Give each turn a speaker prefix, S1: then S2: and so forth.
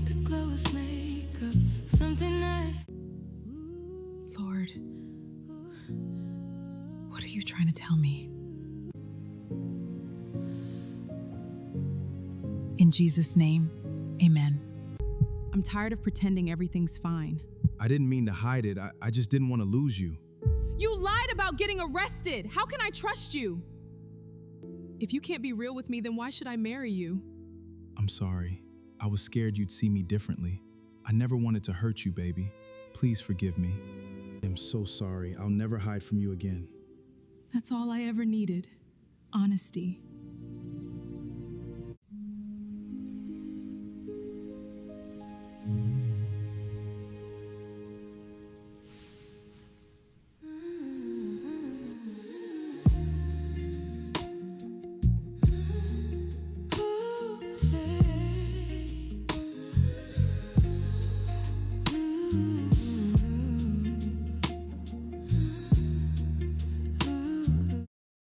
S1: The glow is makeup, something that.
S2: Lord, what are you trying to tell me? In Jesus' name, amen.
S3: I'm tired of pretending everything's fine.
S4: I didn't mean to hide it. I just didn't want to lose you.
S3: You lied about getting arrested. How can I trust you? If you can't be real with me, then why should I marry you?
S4: I'm sorry. I was scared you'd see me differently. I never wanted to hurt you, baby. Please forgive me. I'm so sorry. I'll never hide from you again.
S3: That's all I ever needed. Honesty.